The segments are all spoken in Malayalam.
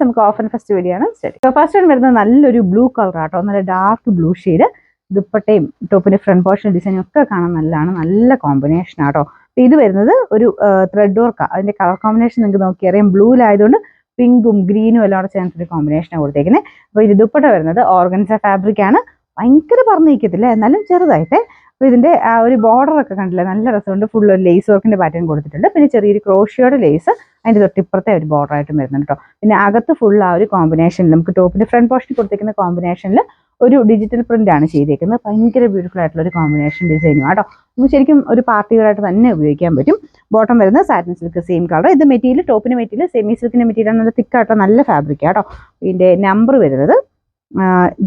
നമുക്ക് ഓഫ് ആൻഡ് ഫസ്റ്റ് വഴിയാണ് സ്റ്റഡി. ഫസ്റ്റ് വൺ വരുന്നത് നല്ലൊരു ബ്ലൂ കളർ ആട്ടോ, നല്ല ഡാർക്ക് ബ്ലൂ ഷെയ്ഡ്. ദുപ്പട്ടയും ടോപ്പിന്റെ ഫ്രണ്ട് പോർഷൻ ഡിസൈനും ഒക്കെ കാണാൻ നല്ലതാണ്, നല്ല കോമ്പിനേഷൻ ആട്ടോ. അപ്പൊ ഇത് വരുന്നത് ഒരു ത്രെഡ് വർക്കാ. അതിന്റെ കളർ കോമ്പിനേഷൻ നിങ്ങൾക്ക് നോക്കിയറിയാം, ബ്ലൂയിലായതുകൊണ്ട് പിങ്കും ഗ്രീനും എല്ലാം കൂടെ ചേർന്നൊരു കോമ്പിനേഷനാണ് കൊടുത്തേക്കുന്നത്. അപ്പോൾ ഇത് ദുപ്പട്ട വരുന്നത് ഓർഗൻസ ഫാബ്രിക് ആണ്. ഭയങ്കര പറഞ്ഞിരിക്കത്തില്ല, എന്നാലും ചെറുതായിട്ട്. അപ്പോൾ ഇതിന്റെ ആ ഒരു ബോർഡർ ഒക്കെ കണ്ടില്ല, നല്ല രസമുണ്ട്. ഫുൾ ഒരു ലേസ് വർക്കിന്റെ പാറ്റേൺ കൊടുത്തിട്ടുണ്ട്. പിന്നെ ചെറിയൊരു ക്രോഷിയോടെ ലേസ് അതിന്റെ തൊട്ടിപ്പുറത്തെ ഒരു ബോർഡർ ആയിട്ട് വരുന്നുണ്ട് കേട്ടോ. പിന്നെ അകത്ത് ഫുൾ ആ ഒരു കോമ്പിനേഷനിൽ നമുക്ക് ടോപ്പിന്റെ ഫ്രണ്ട് പോർഷൻ കൊടുത്തിരിക്കുന്ന കോമ്പിനേഷനിൽ ഒരു ഡിജിറ്റൽ പ്രിന്റ് ആണ് ചെയ്തേക്കുന്നത്. ഭയങ്കര ബ്യൂട്ടിഫുൾ ആയിട്ടുള്ള ഒരു കോമ്പിനേഷൻ ഡിസൈനും ആട്ടോ. നമുക്ക് ശരിക്കും ഒരു പാർട്ടി വെയറായിട്ട് തന്നെ ഉപയോഗിക്കാൻ പറ്റും. ബോട്ടം വരുന്നത് സാറ്റിൻ സിൽക്ക് സെയിം കളർ. ഇത് മെറ്റീരിയൽ ടോപ്പിന്റെ മെറ്റീരിയൽ സെമി സിൽക്കിന്റെ മെറ്റീരിയൽ, നല്ല തിക്കാട്ടോ, നല്ല ഫാബ്രിക് ആട്ടോ. ഇതിന്റെ നമ്പർ വരുന്നത്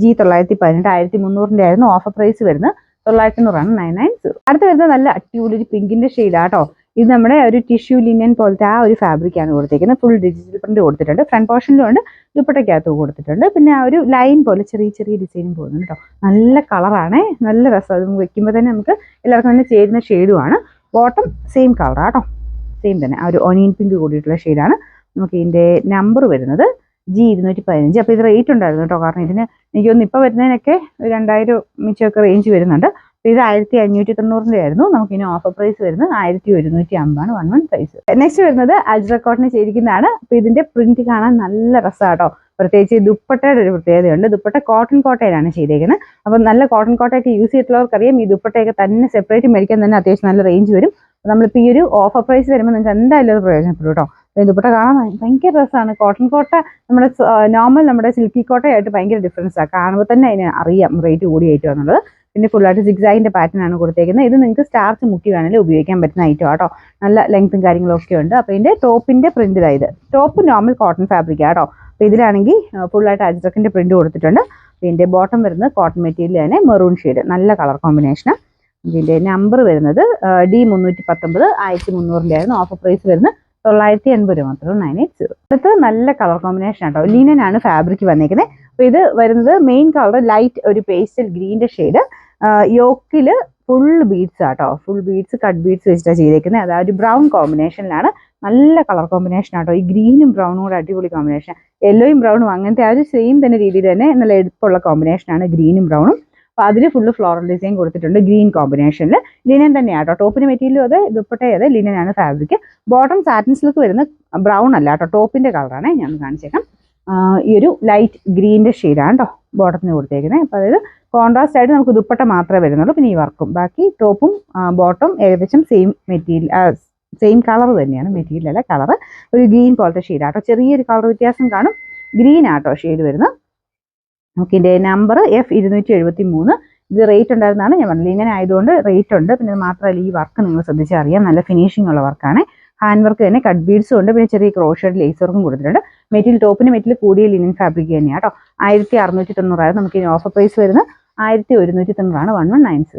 G918, 1300 ആയിരുന്നു. ഓഫർ പ്രൈസ് വരുന്നത് 900 990. അടുത്ത് വരുന്നത് നല്ല അടിപൊളി ഒരു പിങ്കിന്റെ ഷെയ്ഡാട്ടോ. ഇത് നമ്മുടെ ഒരു ടിഷ്യൂ ലിനൻ പോലത്തെ ആ ഒരു ഫാബ്രിക് ആണ് കൊടുത്തിരിക്കുന്നത്. ഫുൾ ഡിജിറ്റൽ പ്രിന്റ് കൊടുത്തിട്ടുണ്ട്. ഫ്രണ്ട് പോർഷനിലും ഉണ്ട്, ദുപ്പട്ടയ്ക്കകത്ത് കൊടുത്തിട്ടുണ്ട്. പിന്നെ ആ ഒരു ലൈൻ പോലെ ചെറിയ ചെറിയ ഡിസൈനും പോകുന്നുണ്ട് കേട്ടോ. നല്ല കളറാണ്, നല്ല രസം. അത് വെക്കുമ്പോൾ തന്നെ നമുക്ക് എല്ലാവർക്കും തന്നെ ചേരുന്ന ഷെയ്ഡുമാണ്. ബോട്ടം സെയിം കളറാട്ടോ, സെയിം തന്നെ ആ ഒരു ഒനിയൻ പിങ്ക് കൂടിയിട്ടുള്ള ഷെയ്ഡാണ്. നമുക്ക് ഇതിന്റെ നമ്പർ വരുന്നത് G215. അപ്പോൾ ഇത് റേറ്റ് ഉണ്ടായിരുന്നു കേട്ടോ, കാരണം ഇതിന് എനിക്ക് തോന്നുന്നു ഇപ്പോൾ വരുന്നതിനൊക്കെ 2000 മിച്ചമൊക്കെ റേഞ്ച് വരുന്നുണ്ട്. അപ്പോൾ ഇത് 1590 ആയിരുന്നു. നമുക്കിനി ഓഫർ പ്രൈസ് വരുന്നത് 1150 11 നെക്സ്റ്റ് വരുന്നത് അജ്രക്കോട്ടിന് ചെയ്തിരിക്കുന്നതാണ്. അപ്പോൾ ഇതിന്റെ പ്രിന്റ് കാണാൻ നല്ല രസമാട്ടോ. പ്രത്യേകിച്ച് ദുപ്പട്ടയുടെ ഒരു പ്രത്യേകതയുണ്ട്. ദുപ്പട്ട കോട്ടൺ കോട്ടയിലാണ് ചെയ്തേക്കുന്നത്. അപ്പം നല്ല കോട്ടൺ കോട്ടയൊക്കെ യൂസ് ചെയ്തിട്ടുള്ളവർക്കറിയാം, ഈ ദുപ്പട്ടയൊക്കെ തന്നെ സെപ്പറേറ്റ് മേടിക്കാൻ തന്നെ അത്യാവശ്യം നല്ല റേഞ്ച് വരും. നമ്മളിപ്പോൾ ഈ ഒരു ഓഫർ പ്രൈസ് വരുമ്പോൾ നിങ്ങൾക്ക് എന്തായാലും അത് പ്രയോജനപ്പെടും കേട്ടോ. ദുപ്പട്ട കാണാൻ ഭയങ്കര രസമാണ്. കോട്ടൺ കോട്ട നമ്മുടെ നോർമൽ നമ്മുടെ സിൽക്കി കോട്ടയായിട്ട് ഭയങ്കര ഡിഫറൻസാണ്. കാണുമ്പോൾ തന്നെ അതിന് അറിയാം റേറ്റ് കൂടിയായിട്ടും എന്നുള്ളത്. പിന്നെ ഫുള്ളായിട്ട് സിഗ്സാഗിന്റെ പാറ്റേൺ ആണ് കൊടുത്തേക്കുന്നത്. ഇത് നിങ്ങൾക്ക് സ്റ്റാർച്ച് മുക്കി വേണമെങ്കിൽ ഉപയോഗിക്കാൻ പറ്റുന്ന ഐറ്റം ആട്ടോ. നല്ല ലെങ്ത്തും കാര്യങ്ങളൊക്കെ ഉണ്ട്. അപ്പോൾ ഇതിന്റെ ടോപ്പിന്റെ പ്രിന്റ് ഇതായത് ടോപ്പ് നോർമൽ കോട്ടൺ ഫാബ്രിക് ആട്ടോ. അപ്പോൾ ഇതിലാണെങ്കിൽ ഫുള്ളായിട്ട് അജ്രക്കിന്റെ പ്രിന്റ് കൊടുത്തിട്ടുണ്ട്. ഇതിന്റെ ബോട്ടം വരുന്നത് കോട്ടൺ മെറ്റീരിയൽ തന്നെ മെറൂൺ ഷെയ്ഡ്, നല്ല കളർ കോമ്പിനേഷനാണ്. ഇതിന്റെ നമ്പർ വരുന്നത് D319, 1300 ആയിരുന്നു. ഓഫർ പ്രൈസ് വരുന്നത് 980 മാത്രം 980. അടുത്ത് നല്ല കളർ കോമ്പിനേഷൻ ആട്ടോ, ലിനൻ ആണ് ഫാബ്രിക് വന്നേക്കുന്നത്. അപ്പോൾ ഇത് വരുന്നത് മെയിൻ കളർ ലൈറ്റ് ഒരു പേസ്റ്റൽ ഗ്രീൻ്റെ ഷെയ്ഡ്. യോക്കില് ഫുൾ ബീഡ്സ് ആട്ടോ, ഫുൾ ബീഡ്സ് കട്ട് ബീഡ്സ് വെച്ചിട്ടാണ് ചെയ്തേക്കുന്നത്. അതായത് ബ്രൗൺ കോമ്പിനേഷനിലാണ്, നല്ല കളർ കോമ്പിനേഷൻ ആട്ടോ. ഈ ഗ്രീനും ബ്രൗണും കൂടെ അടിപൊളി കോമ്പിനേഷൻ. യെല്ലോയും ബ്രൗണും അങ്ങനത്തെ ആ ഒരു സെയിം തന്നെ രീതിയിൽ തന്നെ നല്ല എളുപ്പമുള്ള കോമ്പിനേഷനാണ് ഗ്രീനും ബ്രൗണും. അപ്പോൾ അതിൽ ഫുള്ള് ഫ്ലോറൽ ഡിസൈൻ കൊടുത്തിട്ടുണ്ട് ഗ്രീൻ കോമ്പിനേഷനിൽ. ലിനൻ തന്നെയാട്ടോ, ടോപ്പിന് മെറ്റീരിയലും അതെ, ദുപ്പട്ടയും അതെ, ലിനൻ ആണ് ഫാബ്രിക്. ബോട്ടം സാറ്റിൻ സിൽക്ക് വരുന്ന ബ്രൗൺ അല്ല കേട്ടോ, ടോപ്പിന്റെ കളറാണ്. ഞാൻ കാണിച്ചേക്കാം. ഈ ഒരു ലൈറ്റ് ഗ്രീൻ്റെ ഷെയ്ഡാണ് കേട്ടോ ബോട്ടത്തിന് കൊടുത്തേക്കുന്നത്. അപ്പോൾ അതായത് കോൺട്രാസ്റ്റ് ആയിട്ട് നമുക്ക് ദുപ്പട്ട മാത്രമേ വരുന്നുള്ളൂ, പിന്നെ ഈ വർക്കും. ബാക്കി ടോപ്പും ബോട്ടം ഏകദേശം സെയിം മെറ്റീരിയൽ, സെയിം കളർ തന്നെയാണ്, മെറ്റീരിയൽ അല്ല കളർ. ഒരു ഗ്രീൻ പോലത്തെ ഷെയ്ഡാട്ടോ, ചെറിയൊരു കളർ വ്യത്യാസം കാണും. ഗ്രീൻ ആട്ടോ ഷെയ്ഡ് വരുന്നത്. നമുക്ക് ഇതിൻ്റെ നമ്പർ F273. ഇത് റേറ്റ് ഉണ്ടായിരുന്നതാണ് ഞാൻ പറഞ്ഞത്. ഇങ്ങനെ ആയതുകൊണ്ട് റേറ്റ് ഉണ്ട്. പിന്നെ മാത്രമല്ല ഈ വർക്ക് നിങ്ങൾ ശ്രദ്ധിച്ചാൽ അറിയാം, നല്ല ഫിനിഷിംഗ് ഉള്ള വർക്കാണ്. ഹാൻഡ് വർക്ക് തന്നെ, കട്ട് ബീഡ്സും ഉണ്ട്. പിന്നെ ചെറിയ ക്രോഷഡ് ലേസ് വർക്കും കൊടുത്തിട്ടുണ്ട്. മെറ്റീരിയൽ ടോപ്പിന് മെറ്റീരിയൽ കൂടിയ ലിനൻ ഫാബ്രിക് തന്നെയാണ് കേട്ടോ. 1690 നമുക്ക് ഇനി ഓഫർ പ്രൈസ് വരുന്നത് 1190 1190.